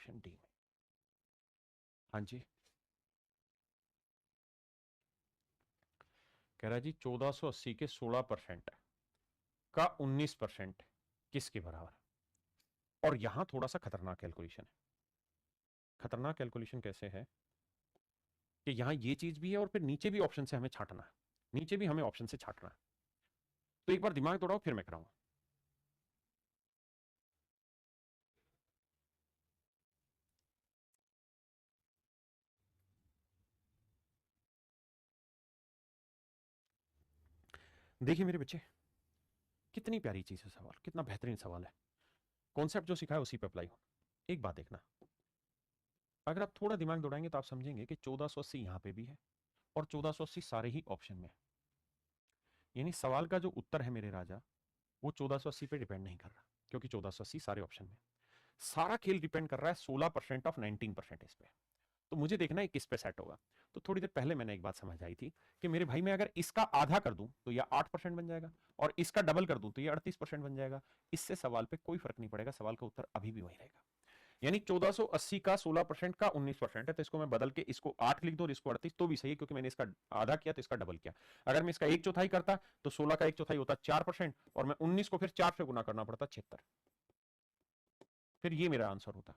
Option D में। हाँ जी, कह रहा है जी 1480 के 16% का 19% किसके बराबर है। और यहां थोड़ा सा खतरनाक कैलकुलेशन है। खतरनाक कैलकुलेशन कैसे है कि यहां ये चीज भी है और फिर नीचे भी ऑप्शन से हमें छांटना है, नीचे भी हमें ऑप्शन से छांटना है। तो एक बार दिमाग दौड़ाओ फिर मैं कराऊंगा। देखिए मेरे बच्चे, कितनी प्यारी चीज है सवाल, कितना बेहतरीन सवाल है। कॉन्सेप्ट जो सिखाया उसी पे अप्लाई हो। एक बात देखना, अगर आप थोड़ा दिमाग दौड़ाएंगे तो आप समझेंगे कि 1480 यहां पे भी है और 1480 सारे ही ऑप्शन में है। यानी सवाल का जो उत्तर है मेरे राजा, वो 1480 पे डिपेंड नहीं कर रहा, क्योंकि 1480 सारे ऑप्शन में। सारा खेल डिपेंड कर रहा है 16% ऑफ 19% इस पे। तो मुझे देखना है किस पे सेट होगा। तो थोड़ी देर पहले मैंने एक बात समझ आई थी कि मेरे भाई मैं अगर इसका आधा कर दूं तो यह 8% बन जाएगा, और इसका डबल कर दूं तो यह 38% बन जाएगा। इससे सवाल पे कोई फर्क नहीं पड़ेगा, सवाल का उत्तर अभी भी वही रहेगा। यानी 1480 का 16% का 19% है, तो इसको मैं बदल के इसको 8 लिख दो और इसको 38 तो भी सही है, क्योंकि मैंने इसका आधा किया तो इसका डबल किया। अगर मैं इसका एक चौथाई करता तो 16 का एक चौथाई होता 4%, और मैं 19 को फिर 4 से गुना करना पड़ता 76, फिर ये मेरा आंसर होता।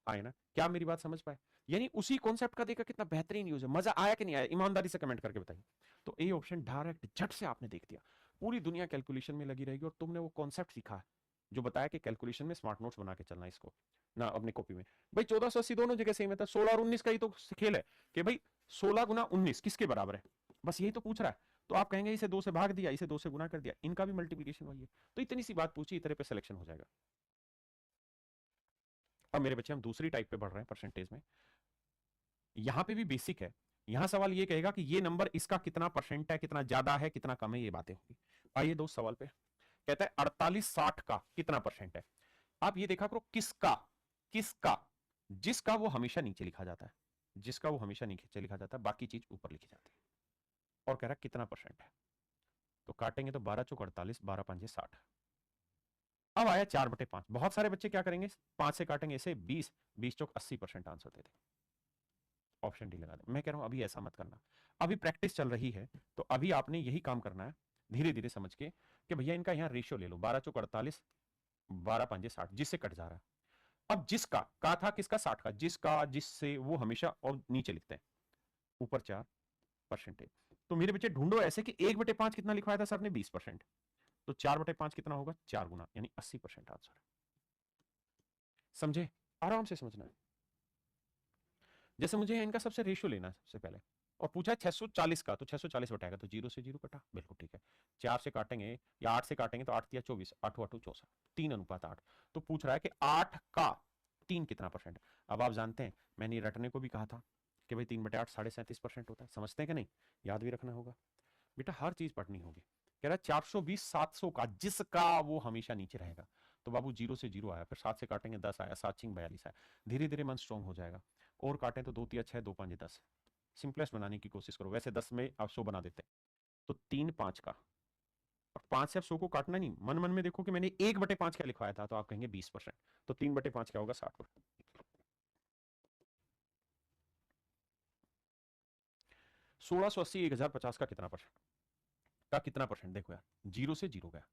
आए ना, क्या मेरी बात समझ पाए। यानी उसी कॉन्सेप्ट का देखा कितना बेहतरीन यूज है। मजा आया कि नहीं आया, ईमानदारी से कमेंट करके बताइए। तो ए ऑप्शन डायरेक्ट झट से आपने देख दिया। पूरी दुनिया कैलकुलेशन में लगी रहेगी और तुमने वो कॉन्सेप्ट सीखा है जो बताया कि कैलकुलेशन में स्मार्ट नोट्स बना के चलना है इसको ना अपनी कॉपी में। भाई 1480 दोनों जगह सेम है, था 16 और 19 का ही तो खेल है कि भाई 16 गुना 19 किसके बराबर है, बस यही तो पूछ रहा है। तो आप कहेंगे इसे 2 से भाग दिया, इसे 2 से गुना कर दिया, इनका भी मल्टीप्लिकेशन वही है। तो इतनी सी बात पूछी, इतने पे सिलेक्शन हो जाएगा। अब मेरे बच्चे हम दूसरी टाइप पे बढ़ रहे हैं परसेंटेज में। यहां पे भी बेसिक है। यहां सवाल ये कहेगा कि ये नंबर इसका कितना परसेंट है, कितना ज्यादा है कितना कम है, ये बातें होंगी। आइए दोस्त सवाल पे, कहता है 4860 का कितना परसेंट है। आप ये देखा करो किसका, किसका, जिसका वो हमेशा नीचे लिखा जाता है, जिसका वो हमेशा नीचे लिखा जाता है, बाकी चीज ऊपर लिखी जाती है। और कह रहा है कितना परसेंट है। तो काटेंगे तो 12 चौक 48, 12 पंजे 60। अब आया 4/5। बहुत सारे बच्चे क्या करेंगे, 5 से काटेंगे इसे 20, 20 चौक 80% आंसर दे देंगे। ऑप्शन डी लगा दे। मैं कह रहा हूं अभी ऐसा मत करना, अभी प्रैक्टिस चल रही है। तो अभी आपने यही काम करना है, धीरे धीरे समझ के कि भैया इनका यहां रेशियो ले लो, 12 चौक 48, 12 पंजे 60, जिससे कट जा रहा है। अब जिसका कहा था किसका, 60 का, जिसका जिससे वो हमेशा और नीचे लिखते हैं, ऊपर 4%। तो मेरे बच्चे ढूंढो ऐसे कि 1/5 कितना लिखवाया था सर ने, 20%। तो 4/5 कितना होगा, 4 गुना, यानी 80% आंसर। समझे, आराम से समझना है। जैसे मुझे इनका सबसे रेशियो लेना है सबसे पहले, और पूछा है 640 का, तो 640 बटाएगा तो 0 से 0 कटा, बिल्कुल ठीक है। 4 से काटेंगे या 8 से काटेंगे तो 8 दिया 24, 8 8 64, 3:8। तो पूछ रहा है कि 8 का 3 कितना परसेंट है। अब आप जानते हैं मैंने रटने को भी कहा था कि भाई 3/8 37.5% होता है, समझते हैं कि नहीं, याद भी रखना होगा। बेटा हर चीज पढ़नी होगी। कह रहा है 420 700 का, जिसका वो हमेशा नीचे रहेगा। तो बाबू 0 से 0 आया, फिर 7 से काटेंगे 10 आया, 7 6 42 आया। धीरे धीरे मन स्ट्रॉन्ग हो जाएगा। और काटें तो 2 3 6, 2 5 10। सिंपलेस्ट बनाने की कोशिश करो, वैसे 10 में आप 100 बना देते हैं। तो 3 5 का, और 5 से आप 100 को काटना नहीं, मन मन में देखो कि मैंने 1/5 क्या लिखवाया था, तो आप कहेंगे 20%। तो 3/5 क्या होगा, 60%। 1680 1050 का कितना परसेंट, का कितना परसेंट, देखो यार 0 से 0 गया।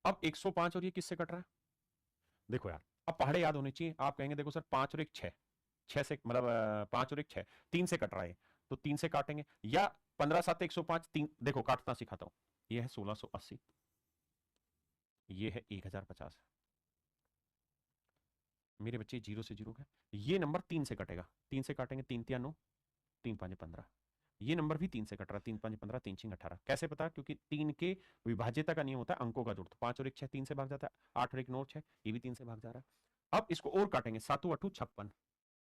अब 105 और ये किससे कट रहा है, देखो यार। अब पहाड़े याद होने चाहिए। आप कहेंगे देखो सर 5 और 1 6, 6 से मतलब 5 और 1 6, 3 से कट रहा है, तो 3 से काटेंगे, या 15 7 105, 3 देखो काटना सिखाता हूं। ये है 1680, ये है 1050। मेरे बच्चे 0 से 0 का, ये नंबर 3 से कटेगा, 3 से काटेंगे 3 तिया 9, 3 5 15। ये नंबर भी 3 से कट रहा है, 3 5 15, 3 6 18। कैसे पता, क्योंकि 3 के विभाज्यता का नियम होता है अंकों का जुड़। तो 5 और 1 6, 3 से भाग जाता है, 8 और 1 9 6, ये भी 3 से भाग जा रहा है। अब इसको और काटेंगे, 7 8 56,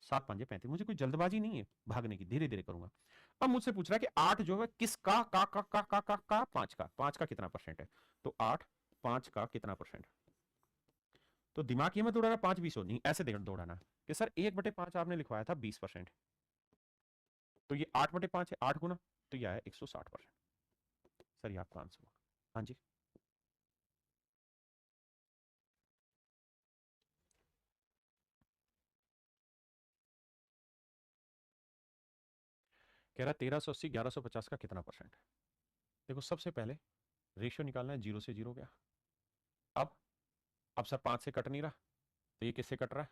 7 5 35। मुझे कोई जल्दबाजी नहीं है भागने की, धीरे धीरे करूंगा। अब मुझसे पूछ रहा है कि 8 जो है किसका, का 5 का, 5 का कितना परसेंट है। तो 8 5 का कितना परसेंट। तो दिमाग ये मत दौड़ाना 5 20 नहीं, ऐसे दौड़ाना कि सर 1/5 आपने लिखवाया था 20%, तो ये 8/5 है, 8 गुना, तो यह है 160%। सर ये आपका आंसर होगा। हाँ जी, कह रहा है 1380 1150 का कितना परसेंट है। देखो सबसे पहले रेशियो निकालना है, 0 से 0 गया। अब सर 5 से कट नहीं रहा, तो ये किससे कट रहा है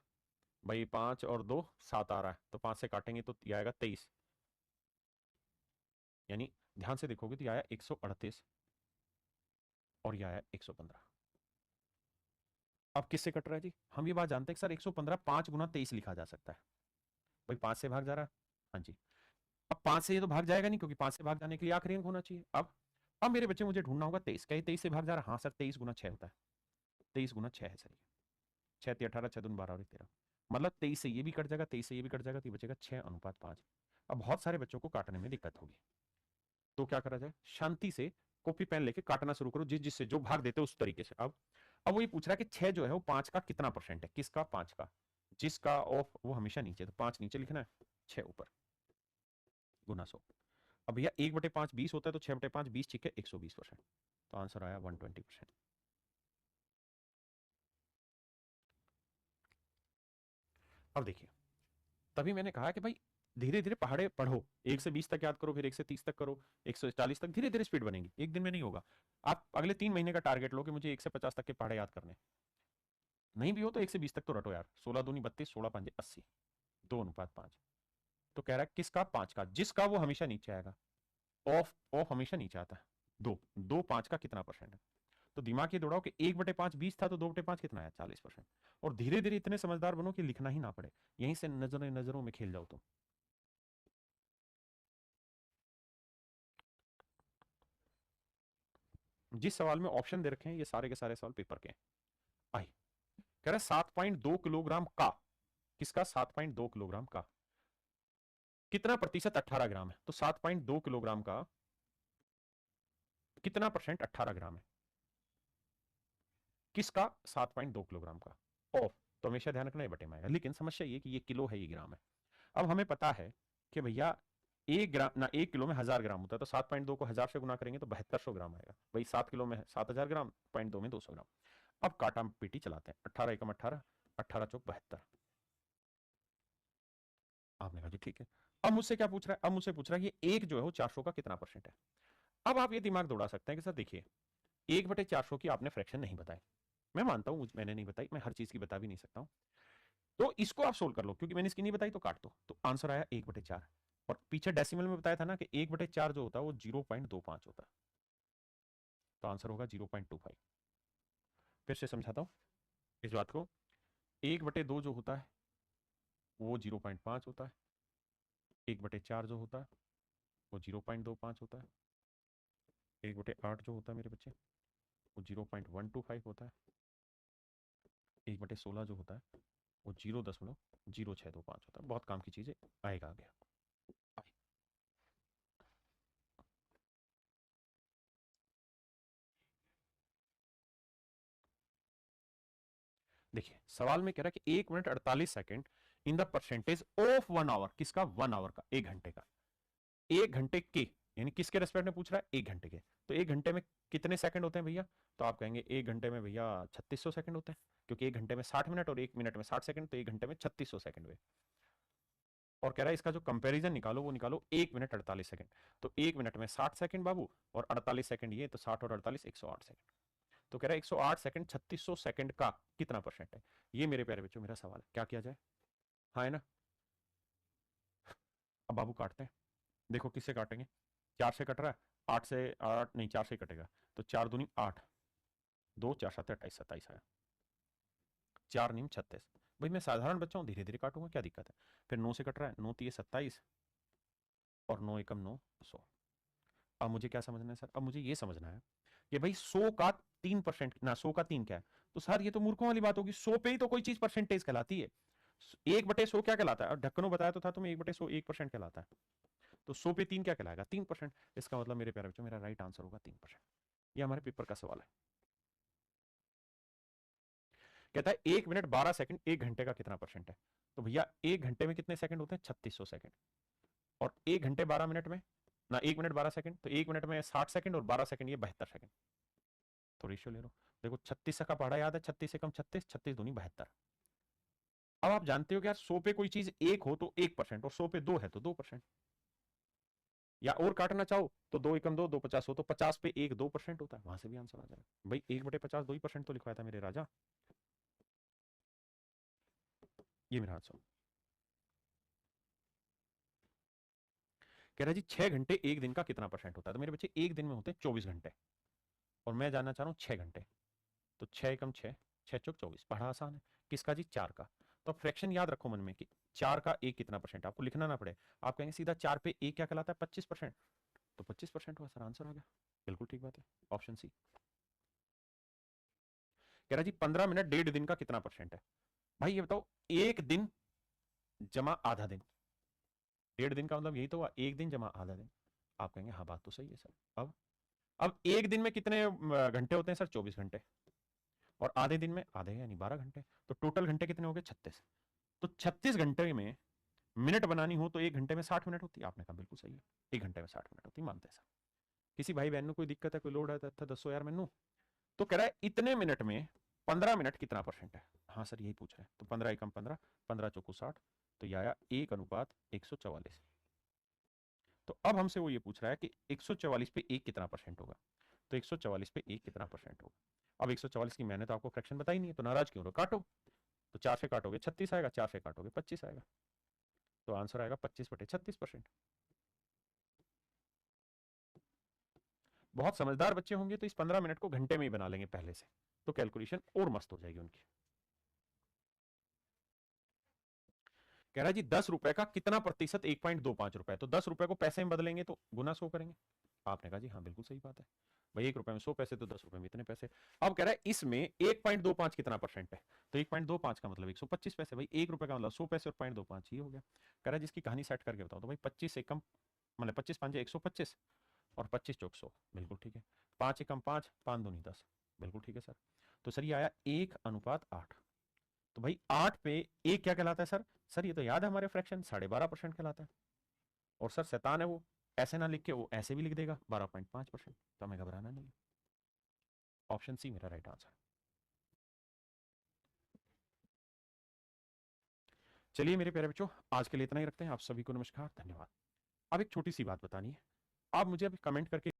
भाई, 5 और 2 7 आ रहा है, तो 5 से काटेंगे तो ये आएगा 23, यानी ध्यान से देखोगे तो ये आया 138 और ये आया 115। अब किससे कट रहा है जी, हम ये बात जानते हैं कि सर 115 5 गुना 23 लिखा जा सकता है। भाई 5 से भाग जा रहा है, हाँ जी। अब 5 से ये तो भाग जाएगा नहीं, क्योंकि 5 से भाग जाने के लिए आखिरी अंक होना चाहिए। अब मेरे बच्चे मुझे ढूंढना होगा 23, कहीं 23 से भाग जा रहा है, हाँ सर 23 गुना 6 होता है, 23 गुना 6 है सर, ये 6 3 18 6 दूनी 12 और 13, मतलब 23 से ये भी कट जाएगा, 23 से ये भी कट जाएगा, तो ये बचेगा 6:5। अब बहुत सारे बच्चों को काटने में दिक्कत होगी, तो क्या करा जाए, शांति से कॉपी पेन लेके काटना शुरू करो, जिससे जो भाग देते उस तरीके से। अब वो ये पूछ रहा है कि 6 जो है वो 5 का कितना परसेंट है, किसका, 5 का, जिसका ऑफ वो हमेशा नीचे, तो 5 नीचे लिखना है, 6 ऊपर, गुना 100। अब भैया 1/5 20 होता है, तो 6/5 20 ठीक है 120%, तो आंसर आया 120%। अब देखिए, तभी मैंने कहा कि भाई धीरे धीरे पहाड़े पढ़ो, 1 से 20 तक याद करो, फिर 1 से 30 तक करो, 140 तक, धीरे धीरे स्पीड बनेगी, एक दिन में नहीं होगा। आप अगले 3 महीने का टारगेट लो कि मुझे 1 से 50 तक के पहाड़े याद करने, नहीं भी हो तो 1 से 20 तक तो रटो यार, 16 दूनी 32, 16 पंजे 80, 2:5। तो कह रहा है किसका, 5 का, जिसका वो हमेशा नीचे आएगा, ऑफ ऑफ हमेशा नीचे आता है, 2 2 5 का कितना परसेंट है। तो दिमाग ये दौड़ाओ कि 1/5 20 था, तो 2/5 कितना है, 40%। और धीरे धीरे इतने समझदार बनो कि लिखना ही ना पड़े, यहीं से नजरों में खेल जाओ तुम। जिस सवाल में ऑप्शन दे रखे हैं, ये सारे के सारे सवाल पेपर के हैं। आई कह रहा है 7.2 किलोग्राम का, किसका, 7.2 किलोग्राम का कितना प्रतिशत 18 ग्राम है, तो 7.2 किलोग्राम का कितना परसेंट 18 ग्राम है, किसका, 7.2 किलोग्राम का, ऑफ, तो हमेशा ध्यान रखना ये बटे में आएगा, लेकिन समस्या ये कि ये किलो है, ये ग्राम है। अब हमें पता है कि भैया 1 ग्राम ना, 1 किलो में 1000 ग्राम होता है, तो 7.2 को 1000 से गुना करेंगे तो 7200 ग्राम आएगा। भाई 7 किलो में 7000 ग्राम, 0.2 में 200 ग्राम। अब काटा पीटी चलाते हैं, 18 एकम 18, 18 चौक 72। आपने कहा जी ठीक है। अब मुझसे क्या पूछ रहा है, अब मुझसे पूछ रहा है ये एक जो है वो 400 का कितना परसेंट है। अब आप ये दिमाग दौड़ा सकते हैं कि सर देखिए 1/400 की आपने फ्रैक्शन नहीं बताई, मैं मानता हूं मैंने नहीं बताई, मैं हर चीज की बता भी नहीं सकता हूं, तो इसको आप सोल्व कर लो, क्योंकि मैंने इसकी नहीं बताई तो काट दो, तो आंसर आया 1/4। और पीछे डेसिमल में बताया था ना कि 1/4 जो होता है वो 0.25 होता है, तो आंसर होगा 0.25। फिर से समझाता हूँ इस बात को, 1/2 जो होता है वो 0.5 होता है, 1/4 जो होता है वो 0.25 होता है, 1/8 जो होता है मेरे बच्चे वो 0.125 होता है, 1/16 जो होता है वो 0.0625 होता है। बहुत काम की चीजें, आएगा आगे। देखिए सवाल में कह रहा है कि 1 minute 48 second in the percentage of 1 hour, किसका, 1 आवर का, 1 घंटे का, 1 घंटे के, यानी किसके रेस्पेक्ट में पूछ रहा है, 1 घंटे के, तो 1 घंटे में कितने सेकंड होते हैं भैया, तो आप कहेंगे 1 घंटे में भैया 3600 सेकंड होते हैं, क्योंकि 1 घंटे में 60 मिनट और 1 मिनट में 60 सेकंड, तो 1 घंटे में 3600 सेकंड हुए। और कह रहा है इसका जो कंपैरिजन निकालो वो निकालो 1 मिनट 48 सेकंड, तो 1 मिनट में 60 सेकंड बाबू, और 48 सेकंड ये, तो 60 और 48 108 सेकंड। तो कह रहा है 108 सेकंड 3600 सेकंड का कितना परसेंट है। ये मेरे प्यारे बच्चों मेरा सवाल है, क्या किया जाए, हाँ है ना। अब बाबू काटते हैं, देखो किससे काटेंगे, 4 से कट रहा है, 8 से, 8 नहीं 4 से कटेगा, तो 4 दूनी 8, 2 4 7 28 27 आया, 4 नीम 36। भाई मैं साधारण बच्चा हूँ, धीरे धीरे काटूंगा, क्या दिक्कत है। फिर 9 से कट रहा है, 9 3 27 और 9 एकम 9 100। अब मुझे क्या समझना है सर, अब मुझे ये समझना है कि भाई 100 का 3% ना, 100 का 3 क्या है, तो सर ये तो मूर्खों वाली बात होगी, 100 पे ही तो कोई चीज परसेंटेज कहलाती है। 1/100 क्या कहलाता है, और ढक्कनों बताया तो था तुम्हें, 1/100 1% कहलाता है, तो 100 पे 3 क्या कहलाएगा, 3%। इसका मतलब मेरे प्यारे बच्चों मेरा राइट आंसर होगा 3%। ये हमारे पेपर का सवाल है। कहता है 1 मिनट 12 सेकंड 1 घंटे का कितना परसेंट है, तो भैया 1 घंटे में कितने सेकंड होते हैं, 3600 सेकंड, और 1 घंटे 12 मिनट में ना, 1 मिनट 12 सेकंड, तो 1 मिनट में 60 सेकंड और 12 सेकंड ये 72 सेकंड। तो रेशियो ले लो, देखो 36 का पढ़ा याद है, 36 से कम 36, 36 दूनी 72। अब आप जानते हो कि यार 100 पे कोई चीज 1 हो तो 1% और 100 पे 2 है तो 2%। या और काटना चाहो तो 2 एकम 2, 2 50 हो, तो 50 पे 1 2% होता है, वहां से भी आंसर आ जाएगा। भाई 1/50 2% तो लिखवाया था मेरे राजा। ये मेरा आंसर। कह रहा जी 6 घंटे एक दिन का कितना परसेंट होता है? तो मेरे बच्चे एक दिन में होते हैं 24 घंटे, और मैं जानना चाह रहा हूँ 6 घंटे। तो 6 एकम 6, 6 चौक 24, पढ़ा आसान है। किसका जी? 4 का। तो फ्रैक्शन याद रखो मन में कि 4 का एक कितना परसेंट, आपको लिखना ना पड़े। आप कहेंगे सीधा 4 पे एक क्या कहलाता है? 25%। तो 25% हुआ सर, आंसर आ गया। बिल्कुल ठीक बात है, ऑप्शन सी। कह रहा जी 15 मिनट डेढ़ दिन का कितना परसेंट है? भाई ये बताओ, एक दिन जमा आधा दिन, डेढ़ दिन का मतलब यही तो हुआ, एक दिन जमा आधा दिन। आप कहेंगे हाँ बात तो सही है सर। अब एक दिन में कितने घंटे होते हैं सर? 24 घंटे। और आधे दिन में आधे यानी 12 घंटे। तो टोटल घंटे कितने हो गए? 36। तो 36 घंटे में मिनट बनानी हो तो एक घंटे में 60 मिनट होती है। आपने कहा बिल्कुल सही है, एक घंटे में 60 मिनट होती, मानते हैं सर। किसी भाई बहन को कोई दिक्कत है, कोई लोड है तो दसो यार मैनू। तो कह रहा है इतने मिनट में 15 मिनट कितना परसेंट है? हाँ सर यही पूछ रहे हैं। तो 15 एकम 15, 15 चौको 60, तो यह आया 1:144। तो अब हमसे वो ये पूछ रहा है कि 144 पे एक कितना परसेंट होगा? तो 144 पे एक कितना परसेंट होगा? अब 144 की मैंने तो आपको फ्रैक्शन बताई नहीं है, तो नाराज क्यों रहो, काटो। तो 4 से काटोगे 36 आएगा, 4 से काटोगे 25 आएगा। तो आंसर आएगा 25/36%। बहुत समझदार बच्चे होंगे तो इस 15 मिनट को घंटे में ही बना लेंगे पहले से, तो कैलकुलेशन और मस्त हो जाएगी उनकी। कह रहा है जी 10 रुपए का कितना प्रतिशत 1.25 रुपए? तो 10 रुपए को पैसे में बदलेंगे तो गुना 100 करेंगे। आपने कहा जी हाँ बिल्कुल सही बात है भाई, 1 रुपए में 100 पैसे, तो 10 रुपए में इतने पैसे। अब कह रहा है इसमें 1.25 कितना परसेंट है? तो 1.25 का मतलब 125 पैसे। भाई 1 रुपए का मतलब 100 पैसे और 0.25 ही हो गया। कह रहा है जिसकी कहानी सेट करके बताओ। तो भाई 25 एकम मतलब 25 5 125 और 25 चौक 100, बिल्कुल ठीक है। 5 एकम 5, 5 दूनी 10, बिल्कुल ठीक है सर। तो सर ये आया 1:8। तो भाई 8 पे एक क्या कहलाता है सर? सर ये तो याद है हमारे फ्रैक्शन 12.5% कहलाता है। और सर शैतान है वो, ऐसे ना लिख के वो ऐसे भी लिख देगा 12.5%। तो हमें घबराना नहीं। ऑप्शन सी मेरा राइट आंसर। चलिए मेरे प्यारे बच्चों, आज के लिए इतना ही रखते हैं। आप सभी को नमस्कार, धन्यवाद। अब एक छोटी सी बात बतानी है, आप मुझे अभी कमेंट करके